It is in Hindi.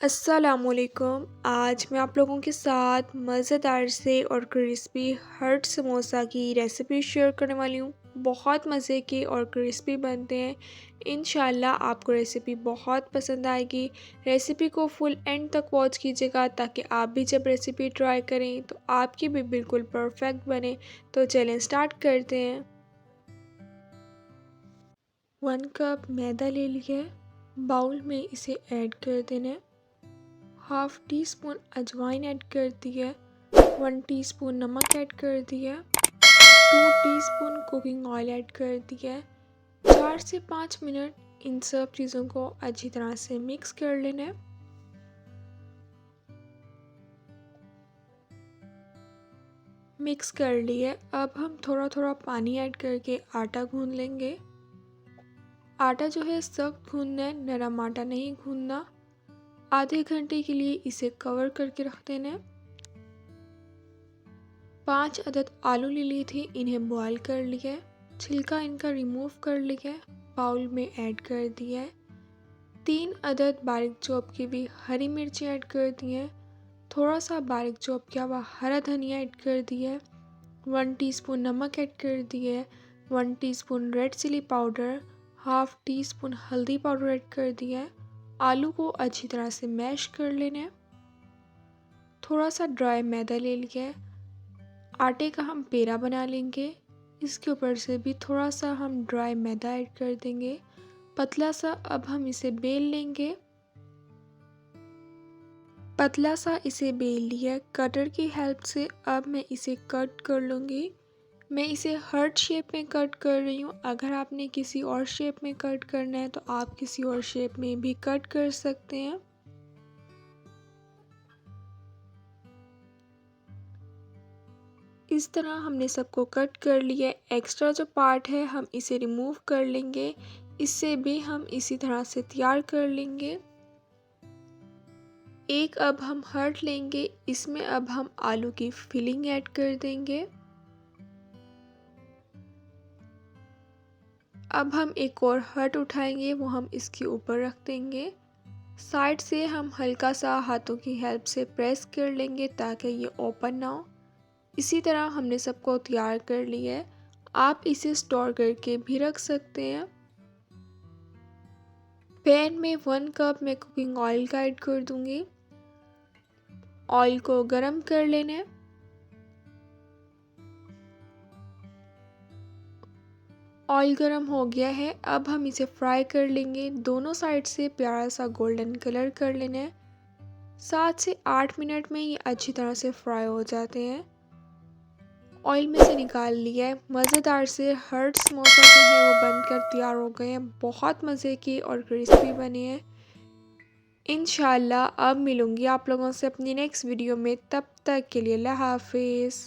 अस्सलामुअलैकुम। आज मैं आप लोगों के साथ मज़ेदार से और क्रिस्पी हर्ट समोसा की रेसिपी शेयर करने वाली हूँ। बहुत मज़े के और क्रिस्पी बनते हैं। इंशाल्लाह आपको रेसिपी बहुत पसंद आएगी। रेसिपी को फुल एंड तक वॉच कीजिएगा ताकि आप भी जब रेसिपी ट्राई करें तो आपकी भी बिल्कुल परफेक्ट बने। तो चलें स्टार्ट करते हैं। 1 कप मैदा ले लिया है, बाउल में इसे ऐड कर देना है। हाफ टी स्पून अजवाइन ऐड कर दिया है, 1 टीस्पून नमक ऐड कर दिया है, 2 टीस्पून कुकिंग ऑयल ऐड कर दिया है। 4 से 5 मिनट इन सब चीज़ों को अच्छी तरह से मिक्स कर लेना है। मिक्स कर लिए, अब हम थोड़ा थोड़ा पानी ऐड करके आटा गूंद लेंगे। आटा जो है सख्त गूंदना है, नरम आटा नहीं गूंदना। आधे घंटे के लिए इसे कवर करके रख देना है। 5 अदद आलू ले लिए थे, इन्हें बॉईल कर लिया है, छिलका इनका रिमूव कर लिया है, बाउल में ऐड कर दिया है। 3 अदद बारीक चॉप की हुई हरी मिर्ची ऐड कर दी है, थोड़ा सा बारीक चॉप किया हुआ हरा धनिया ऐड कर दिया है, 1 टीस्पून नमक ऐड कर दिया है, 1 teaspoon red chilli powder, half teaspoon हल्दी पाउडर ऐड कर दिया है। आलू को अच्छी तरह से मैश कर लेना है। थोड़ा सा ड्राई मैदा ले लिया है, आटे का हम पेड़ा बना लेंगे। इसके ऊपर से भी थोड़ा सा हम ड्राई मैदा ऐड कर देंगे, पतला सा। अब हम इसे बेल लेंगे। पतला सा इसे बेल लिया कटर की हेल्प से। अब मैं इसे कट कर लूँगी। मैं इसे हार्ट शेप में कट कर रही हूँ। अगर आपने किसी और शेप में कट करना है तो आप किसी और शेप में भी कट कर सकते हैं। इस तरह हमने सबको कट कर लिया। एक्स्ट्रा जो पार्ट है हम इसे रिमूव कर लेंगे। इससे भी हम इसी तरह से तैयार कर लेंगे। एक अब हम हार्ट लेंगे, इसमें अब हम आलू की फिलिंग ऐड कर देंगे। अब हम एक और हार्ट उठाएंगे, वो हम इसके ऊपर रख देंगे। साइड से हम हल्का सा हाथों की हेल्प से प्रेस कर लेंगे ताकि ये ओपन ना हो। इसी तरह हमने सबको तैयार कर लिया है। आप इसे स्टोर करके भी रख सकते हैं। पैन में 1 कप मैं कुकिंग ऑयल का ऐड कर दूंगी। ऑयल को गरम कर लेना है। ऑयल गरम हो गया है, अब हम इसे फ्राई कर लेंगे। दोनों साइड से प्यारा सा गोल्डन कलर कर लेना है। 7 से 8 मिनट में ये अच्छी तरह से फ्राई हो जाते हैं। ऑयल में से निकाल लिया है। मज़ेदार से हर्ट समोसा जो है वो बनकर तैयार हो गए हैं। बहुत मज़े के और क्रिस्पी बने हैं। इंशाल्लाह अब मिलूँगी आप लोगों से अपनी नेक्स्ट वीडियो में। तब तक के लिए अल्लाह हाफिज़।